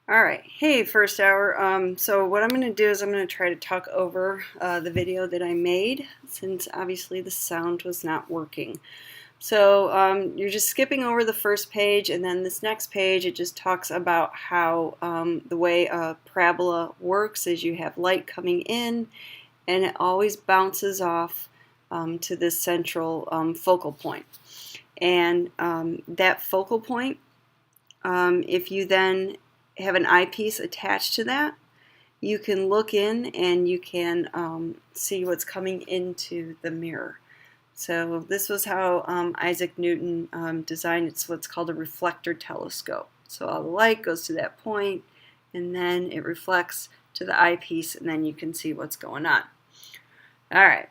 All right, hey, first hour. So what I'm going to do is I'm going to try to talk over the video that I made, since obviously the sound was not working. So you're just skipping over the first page, and then this next page, it just talks about how the way a parabola works is you have light coming in, and it always bounces off to this central focal point. And that focal point, if you then have an eyepiece attached to that, you can look in and you can see what's coming into the mirror. So this was how Isaac Newton designed it's what's called a reflector telescope. So all the light goes to that point, and then it reflects to the eyepiece, and then you can see what's going on. All right.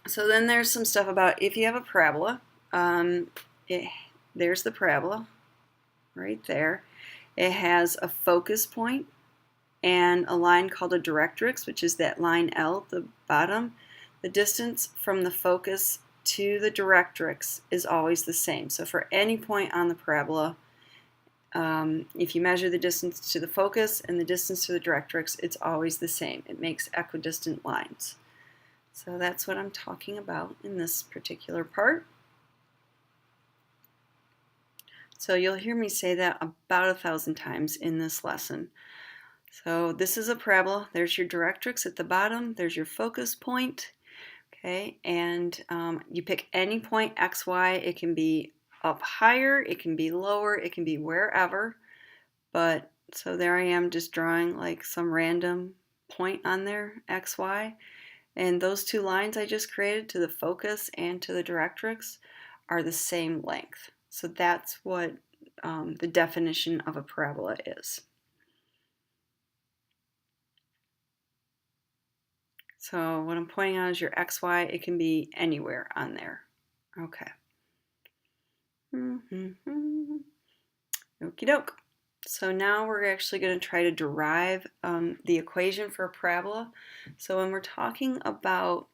So then there's some stuff about if you have a parabola. There's the parabola right there. It has a focus point and a line called a directrix, which is that line L at the bottom. The distance from the focus to the directrix is always the same. So for any point on the parabola, if you measure the distance to the focus and the distance to the directrix, it's always the same. It makes equidistant lines. So that's what I'm talking about in this particular part. So you'll hear me say that about 1,000 times in this lesson. So this is a parabola. There's your directrix at the bottom. There's your focus point. Okay, and you pick any point x, y. It can be up higher, it can be lower, it can be wherever. But so there I am just drawing like some random point on there, x, y. And those two lines I just created to the focus and to the directrix are the same length. So that's what the definition of a parabola is. So what I'm pointing out is your XY. It can be anywhere on there. Okay. Okie doke. So now we're actually going to try to derive the equation for a parabola. So when we're talking about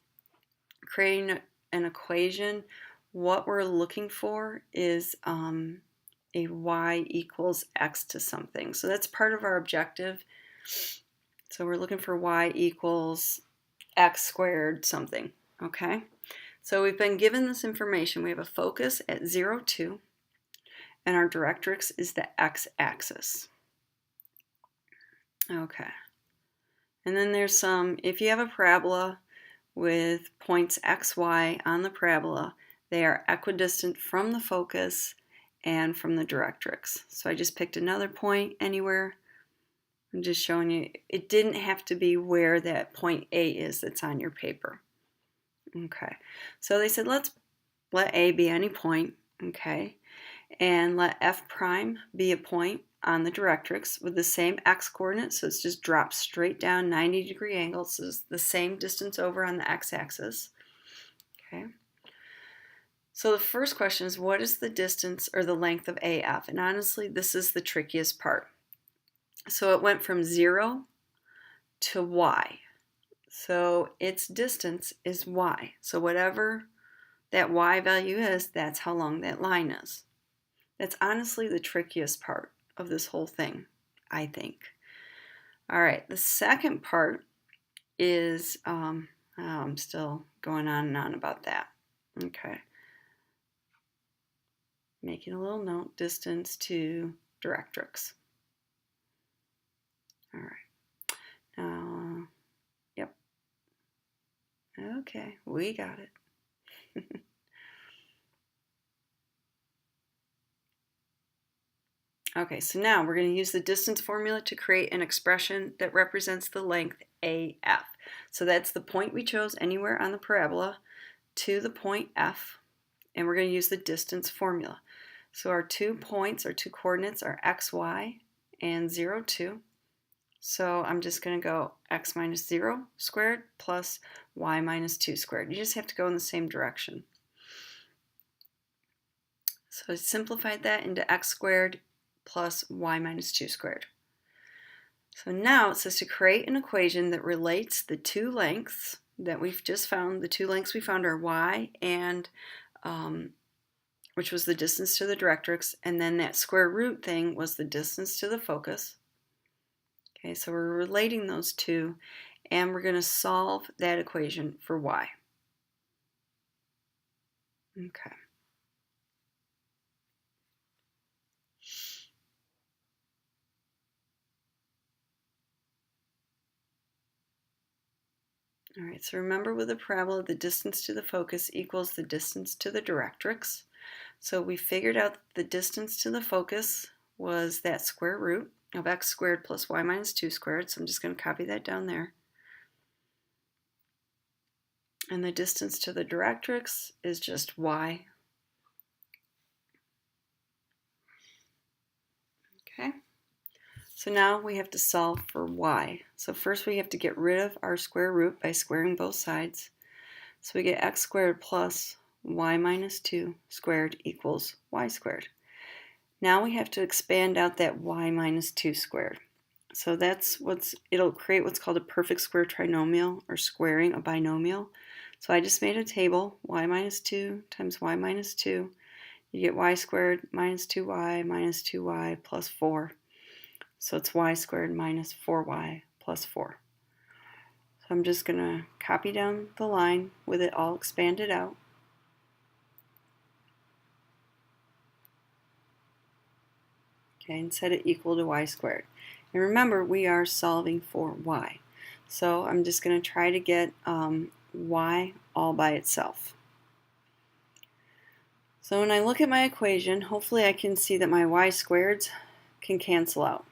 creating an equation, what we're looking for is a y equals x to something. So that's part of our objective. So we're looking for y equals x squared something, okay? So we've been given this information. We have a focus at 0, 2, and our directrix is the x-axis. Okay. And then there's some, if you have a parabola with points x, y on the parabola, they are equidistant from the focus and from the directrix. So I just picked another point anywhere. I'm just showing you, it didn't have to be where that point A is that's on your paper. Okay, so they said let's let A be any point, okay, and let F prime be a point on the directrix with the same x coordinate, so it's just dropped straight down 90-degree angle, so it's the same distance over on the x-axis. Okay. So the first question is, what is the distance or the length of AF? And honestly, this is the trickiest part. So it went from 0 to y. So its distance is y. So whatever that y value is, that's how long that line is. That's honestly the trickiest part of this whole thing, I think. All right, the second part is, I'm still going on and on about that. Okay. Making a little note, distance to directrix. All right. Now, yep. Okay, we got it. Okay, so now we're going to use the distance formula to create an expression that represents the length AF. So that's the point we chose anywhere on the parabola to the point F, and we're going to use the distance formula. So our 2 points, our 2 coordinates are x, y, and 0, 2. So I'm just going to go x minus 0 squared plus y minus 2 squared. You just have to go in the same direction. So I simplified that into x squared plus y minus 2 squared. So now it says to create an equation that relates the two lengths that we've just found. The two lengths we found are y and which was the distance to the directrix, and then that square root thing was the distance to the focus. Okay, so we're relating those two, and we're going to solve that equation for y. Okay. All right, so remember with a parabola, the distance to the focus equals the distance to the directrix. So we figured out that the distance to the focus was that square root of x squared plus y minus 2 squared. So I'm just going to copy that down there. And the distance to the directrix is just y. Okay. So now we have to solve for y. So first we have to get rid of our square root by squaring both sides. So we get x squared plus y minus 2 squared equals y squared. Now we have to expand out that y minus 2 squared. So it'll create what's called a perfect square trinomial, or squaring a binomial. So I just made a table, y minus 2 times y minus 2. You get y squared minus 2y plus 4. So it's y squared minus 4y plus 4. So I'm just going to copy down the line with it all expanded out. Okay, and set it equal to y squared. And remember, we are solving for y. So I'm just going to try to get y all by itself. So when I look at my equation, hopefully I can see that my y squareds can cancel out.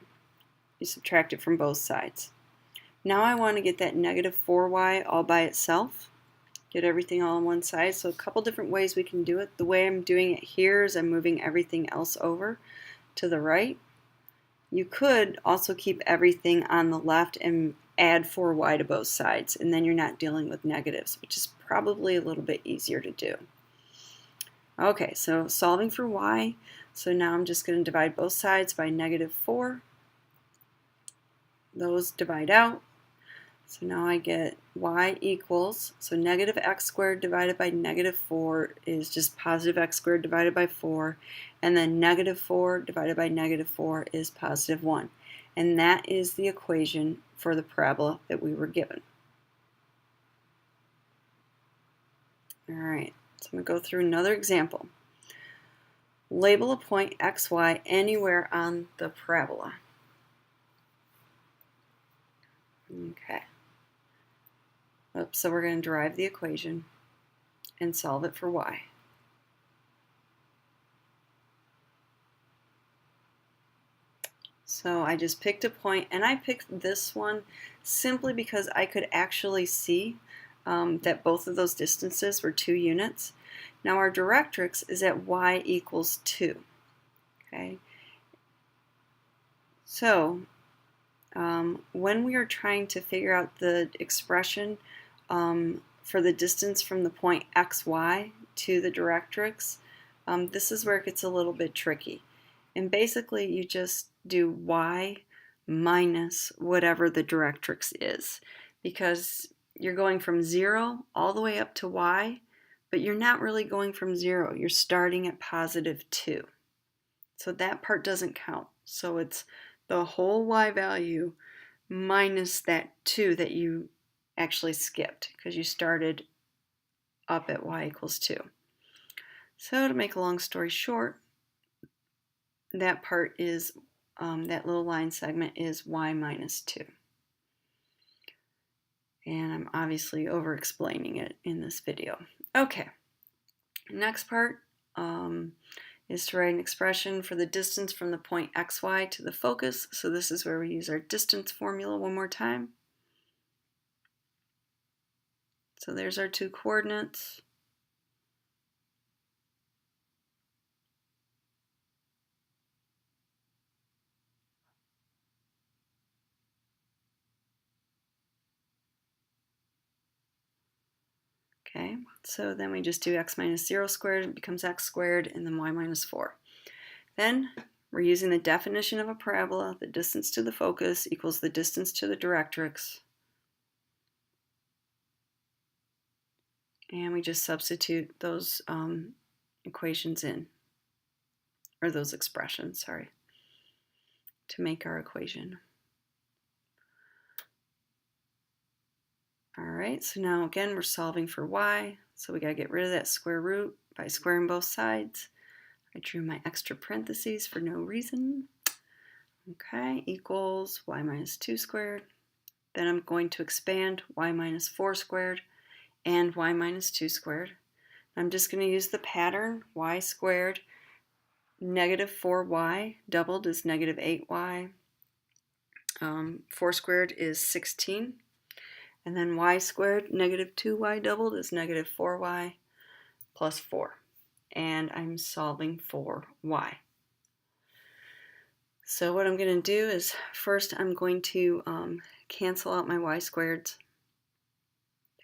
You subtract it from both sides. Now I want to get that negative 4y all by itself. Get everything all on one side. So a couple different ways we can do it. The way I'm doing it here is I'm moving everything else over to the right. You could also keep everything on the left and add 4y to both sides, and then you're not dealing with negatives, which is probably a little bit easier to do. Okay, so solving for y. So now I'm just going to divide both sides by negative 4. Those divide out. So now I get y equals, so negative x squared divided by negative 4 is just positive x squared divided by 4, and then negative 4 divided by negative 4 is positive 1. And that is the equation for the parabola that we were given. All right, so I'm going to go through another example. Label a point xy anywhere on the parabola. Okay. So we're going to derive the equation and solve it for y. So I just picked a point, and I picked this one simply because I could actually see that both of those distances were 2 units. Now our directrix is at y equals 2. Okay. So when we are trying to figure out the expression for the distance from the point xy to the directrix, this is where it gets a little bit tricky. And basically you just do y minus whatever the directrix is, because you're going from 0 all the way up to y, but you're not really going from 0. You're starting at positive 2. So that part doesn't count. So it's the whole y value minus that 2 that you actually skipped because you started up at y equals 2. So to make a long story short, that part is, that little line segment is y minus 2. And I'm obviously over-explaining it in this video. Okay, next part is to write an expression for the distance from the point xy to the focus. So this is where we use our distance formula one more time. So there's our 2 coordinates. Okay, so then we just do x minus 0 squared, it becomes x squared, and then y minus 4. Then we're using the definition of a parabola. The distance to the focus equals the distance to the directrix. And we just substitute those equations in. or those expressions, sorry, to make our equation. All right, so now again, we're solving for y. So we got to get rid of that square root by squaring both sides. I drew my extra parentheses for no reason. Okay, equals y minus 2 squared. Then I'm going to expand y minus 4 squared and y minus 2 squared. I'm just going to use the pattern y squared, negative 4y doubled is negative 8y. 4 squared is 16. And then y squared, negative 2y doubled is negative 4y plus 4. And I'm solving for y. So what I'm going to do is first I'm going to cancel out my y squareds.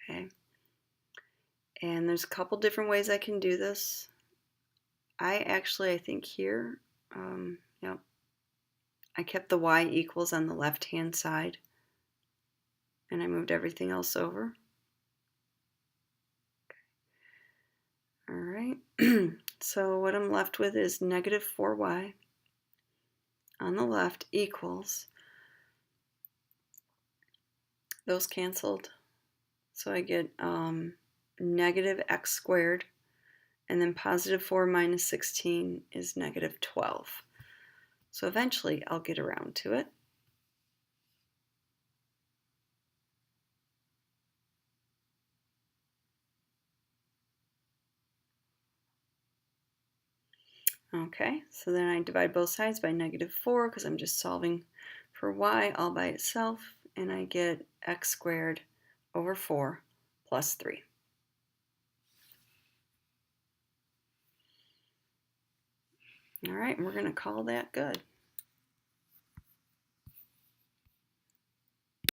Okay. And there's a couple different ways I can do this. I think here, yep, I kept the y equals on the left-hand side. And I moved everything else over. All right, so what I'm left with is negative 4y on the left equals, those canceled, so I get negative x squared, and then positive 4 minus 16 is negative 12. So eventually I'll get around to it. Okay, so then I divide both sides by negative 4 because I'm just solving for y all by itself, and I get x squared over 4 plus 3. All right, and we're going to call that good.